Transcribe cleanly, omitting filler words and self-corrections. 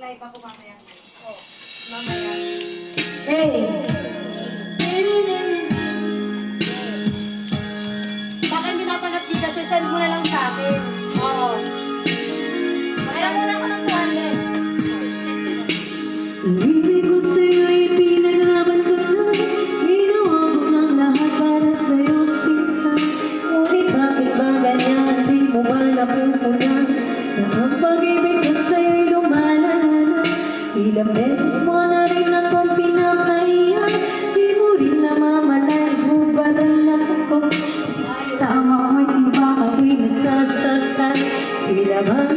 live ako mamaya. Oh, mamaya. Hey! Baka hindi natanggap dito siya, send mo na lang sa akin. Oo. Kaya mo na ako ng 200. Ibig ko sa'yo'y pinaglaban ko na. Ginawa ko ng lahat para sa'yo sinta. Ngunit bakit ba ganyan? Di mo ba napupunan na ang pag-ibig ko sa'yo'y lumalala? Ilang beses mo na rin akong pinakahiya. Di mo rin namamalay, hubaran ako. Tama mo'y iba ako'y nasasaktan. Tila ba